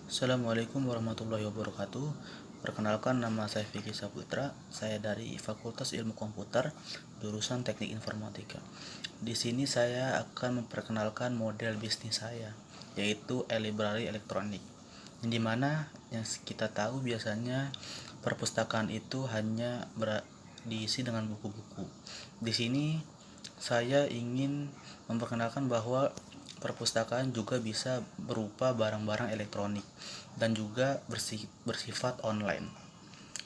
Assalamualaikum warahmatullahi wabarakatuh. Perkenalkan, nama saya Vicky Saputra. Saya dari Fakultas Ilmu Komputer, jurusan Teknik Informatika. Di sini saya akan memperkenalkan model bisnis saya, yaitu e-library elektronik. Yang dimana yang kita tahu biasanya perpustakaan itu hanya diisi dengan buku-buku. Di sini saya ingin memperkenalkan bahwa perpustakaan juga bisa berupa barang-barang elektronik dan juga bersifat online.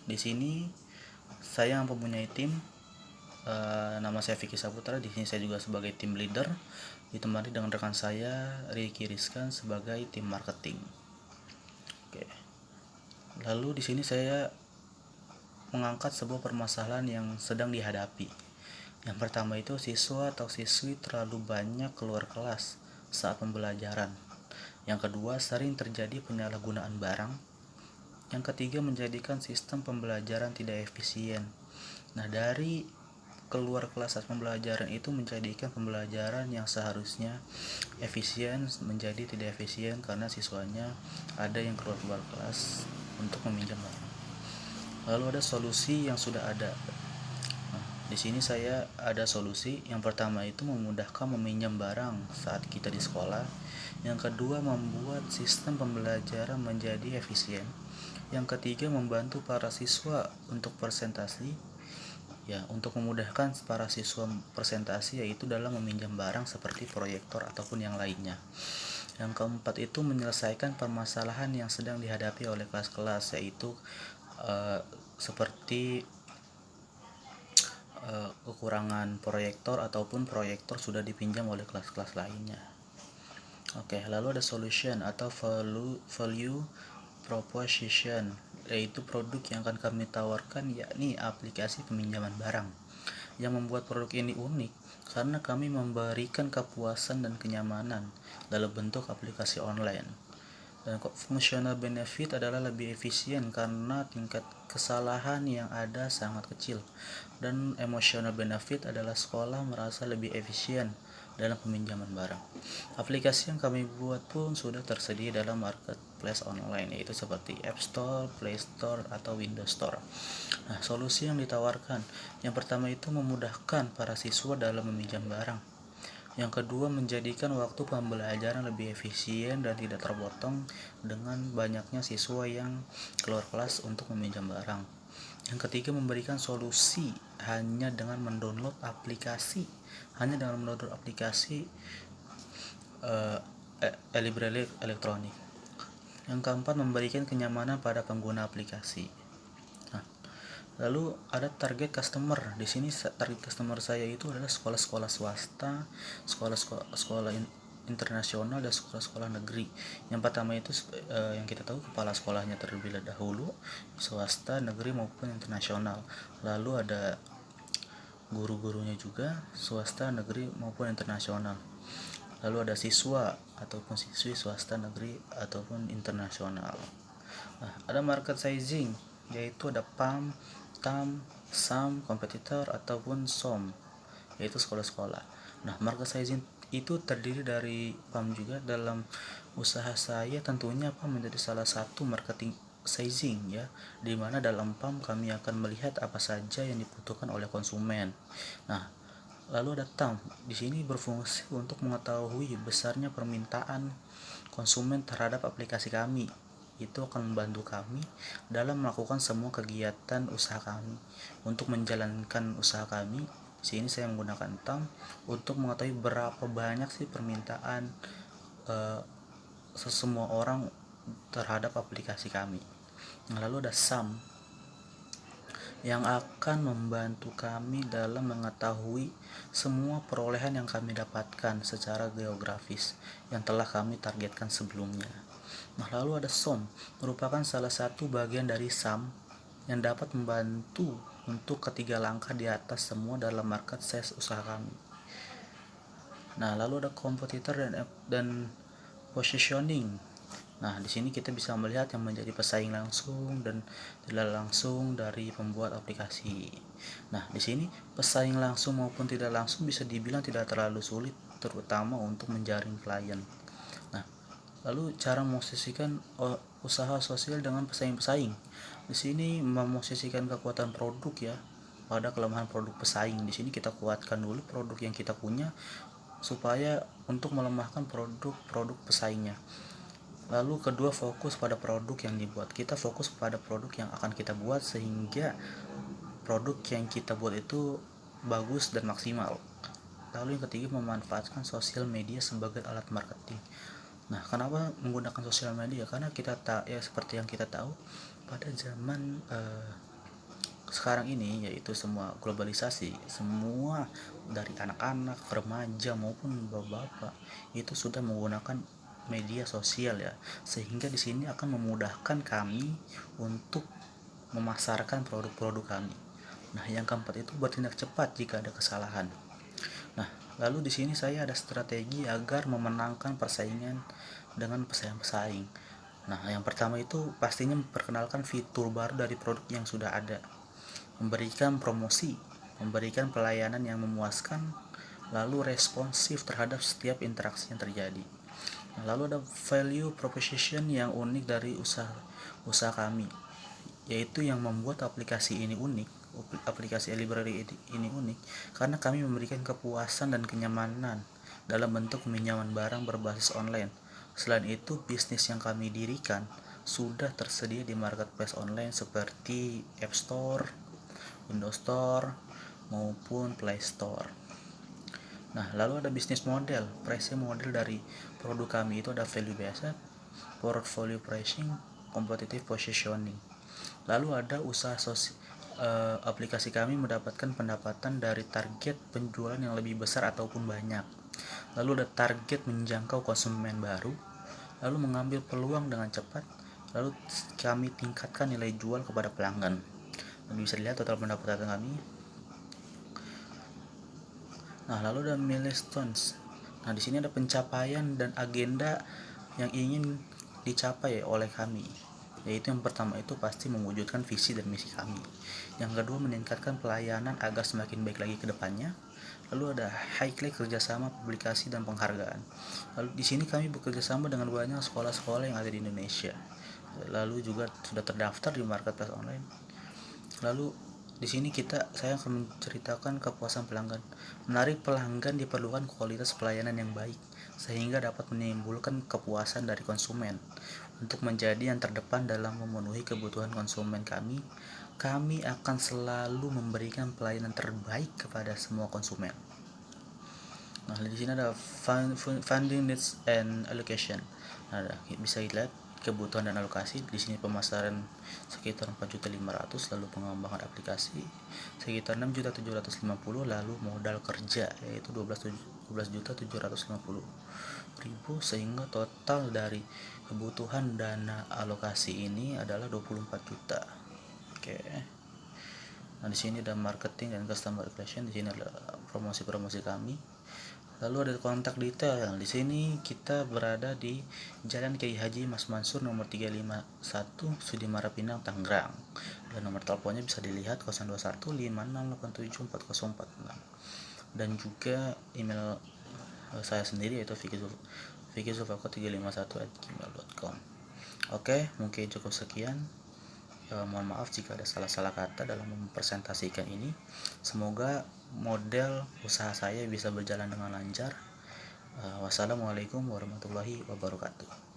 Di sini saya mempunyai tim, nama saya Vicky Saputra. Di sini saya juga sebagai tim leader, ditemani dengan rekan saya Ricky Rizkan sebagai tim marketing. Oke. Lalu di sini saya mengangkat sebuah permasalahan yang sedang dihadapi. Yang pertama itu siswa atau siswi terlalu banyak keluar kelas saat pembelajaran. Yang kedua, sering terjadi penyalahgunaan barang. Yang ketiga, menjadikan sistem pembelajaran tidak efisien. Nah, dari keluar kelas saat pembelajaran itu menjadikan pembelajaran yang seharusnya efisien menjadi tidak efisien karena siswanya ada yang keluar kelas untuk meminjam barang. Lalu ada solusi yang sudah ada. Di sini saya ada solusi. Yang pertama itu memudahkan meminjam barang saat kita di sekolah. Yang kedua, membuat sistem pembelajaran menjadi efisien. Yang ketiga, membantu para siswa untuk presentasi. Untuk memudahkan para siswa presentasi yaitu dalam meminjam barang seperti proyektor ataupun yang lainnya. Yang keempat itu menyelesaikan permasalahan yang sedang dihadapi oleh kelas-kelas, yaitu seperti kekurangan proyektor ataupun proyektor sudah dipinjam oleh kelas-kelas lainnya. Oke, lalu ada solution atau value proposition, yaitu produk yang akan kami tawarkan, yakni aplikasi peminjaman barang. Yang membuat produk ini unik karena kami memberikan kepuasan dan kenyamanan dalam bentuk aplikasi online. Dan functional benefit adalah lebih efisien karena tingkat kesalahan yang ada sangat kecil. Dan emotional benefit adalah sekolah merasa lebih efisien dalam peminjaman barang. Aplikasi yang kami buat pun sudah tersedia dalam marketplace online, yaitu seperti App Store, Play Store, atau Windows Store. Nah, solusi yang ditawarkan, yang pertama itu memudahkan para siswa dalam meminjam barang. Yang kedua, menjadikan waktu pembelajaran lebih efisien dan tidak terpotong dengan banyaknya siswa yang keluar kelas untuk meminjam barang. Yang ketiga, memberikan solusi hanya dengan mendownload aplikasi e-library elektronik. Yang keempat, memberikan kenyamanan pada pengguna aplikasi. Lalu ada target customer. Di sini target customer saya itu adalah sekolah-sekolah swasta, sekolah internasional, dan sekolah-sekolah negeri. Yang pertama itu yang kita tahu kepala sekolahnya terlebih dahulu, swasta, negeri maupun internasional. Lalu ada guru-gurunya juga, swasta, negeri maupun internasional. Lalu ada siswa ataupun siswi swasta, negeri ataupun internasional. Nah, ada market sizing, yaitu ada PAM, TAM, SAM, kompetitor ataupun SOM, yaitu sekolah-sekolah. Nah, market sizing itu terdiri dari PAM juga. Dalam usaha saya tentunya PAM menjadi salah satu marketing sizing, ya, di mana dalam PAM kami akan melihat apa saja yang dibutuhkan oleh konsumen. Nah, lalu ada TAM. Di sini berfungsi untuk mengetahui besarnya permintaan konsumen terhadap aplikasi kami. Itu akan membantu kami dalam melakukan semua kegiatan usaha kami. Untuk menjalankan usaha kami, di sini saya menggunakan TAM untuk mengetahui berapa banyak sih permintaan semua orang terhadap aplikasi kami. Lalu ada SAM yang akan membantu kami dalam mengetahui semua perolehan yang kami dapatkan secara geografis yang telah kami targetkan sebelumnya. Nah, lalu ada SOM, merupakan salah satu bagian dari SAM yang dapat membantu untuk ketiga langkah di atas semua dalam market size usaha kami. Nah, lalu ada kompetitor dan positioning. Nah, di sini kita bisa melihat yang menjadi pesaing langsung dan tidak langsung dari pembuat aplikasi. Nah, di sini pesaing langsung maupun tidak langsung bisa dibilang tidak terlalu sulit, terutama untuk menjaring klien. Nah, lalu cara memposisikan usaha sosial dengan pesaing-pesaing. Di sini memosisikan kekuatan produk ya pada kelemahan produk pesaing. Di sini kita kuatkan dulu produk yang kita punya supaya untuk melemahkan produk-produk pesaingnya. Lalu kedua, fokus pada produk yang dibuat. Kita fokus pada produk yang akan kita buat sehingga produk yang kita buat itu bagus dan maksimal. Lalu yang ketiga, memanfaatkan sosial media sebagai alat marketing. Nah, kenapa menggunakan sosial media? Karena kita ya seperti yang kita tahu pada zaman sekarang ini, yaitu semua globalisasi, semua dari anak-anak, remaja maupun bapak-bapak itu sudah menggunakan media sosial ya, sehingga di sini akan memudahkan kami untuk memasarkan produk-produk kami. Nah, yang keempat itu bertindak cepat jika ada kesalahan. Nah, lalu di sini saya ada strategi agar memenangkan persaingan dengan pesaing-pesaing. Nah, yang pertama itu pastinya memperkenalkan fitur baru dari produk yang sudah ada, memberikan promosi, memberikan pelayanan yang memuaskan, lalu responsif terhadap setiap interaksi yang terjadi. Nah, lalu ada value proposition yang unik dari usaha kami, yaitu yang membuat aplikasi ini unik. Aplikasi library ini unik karena kami memberikan kepuasan dan kenyamanan dalam bentuk peminjaman barang berbasis online. Selain itu, bisnis yang kami dirikan sudah tersedia di marketplace online seperti App Store, Windows Store, maupun Play Store. Nah, lalu ada bisnis model. Pricing model dari produk kami itu ada value based, portfolio pricing, competitive positioning. Lalu ada aplikasi kami mendapatkan pendapatan dari target penjualan yang lebih besar ataupun banyak. Lalu ada target menjangkau konsumen baru, lalu mengambil peluang dengan cepat, lalu kami tingkatkan nilai jual kepada pelanggan. Dan bisa dilihat total pendapatan kami. Nah, lalu ada milestones. Nah, di sini ada pencapaian dan agenda yang ingin dicapai oleh kami. Yaitu yang pertama itu pasti mewujudkan visi dan misi kami. Yang kedua, meningkatkan pelayanan agar semakin baik lagi ke depannya. Lalu ada highlight kerjasama, publikasi, dan penghargaan. Lalu di sini kami bekerja sama dengan banyak sekolah-sekolah yang ada di Indonesia. Lalu juga sudah terdaftar di marketplace online. Lalu di sini saya akan menceritakan kepuasan pelanggan. Menarik pelanggan diperlukan kualitas pelayanan yang baik sehingga dapat menimbulkan kepuasan dari konsumen. Untuk menjadi yang terdepan dalam memenuhi kebutuhan konsumen kami akan selalu memberikan pelayanan terbaik kepada semua konsumen. Nah, di sini ada funding needs and allocation. Nah, bisa dilihat kebutuhan dan alokasi. Di sini pemasaran sekitar 4.500.000, lalu pengembangan aplikasi sekitar 6.750.000, lalu modal kerja yaitu 12.750.000, sehingga total dari kebutuhan dana alokasi ini adalah 24 juta. Oke. Nah, di sini ada marketing dan customer relation. Di sini ada promosi-promosi kami. Lalu ada kontak detail. Di sini kita berada di Jalan Kiai Haji Mas Mansur nomor 351 Sudimara Pinang, Tangerang. Dan nomor teleponnya bisa dilihat 02156874046. Dan juga email saya sendiri yaitu fikizulfako351@gmail.com. Oke, mungkin cukup sekian. Mohon maaf jika ada salah-salah kata dalam mempresentasikan ini. Semoga model usaha saya bisa berjalan dengan lancar. Wassalamualaikum warahmatullahi wabarakatuh.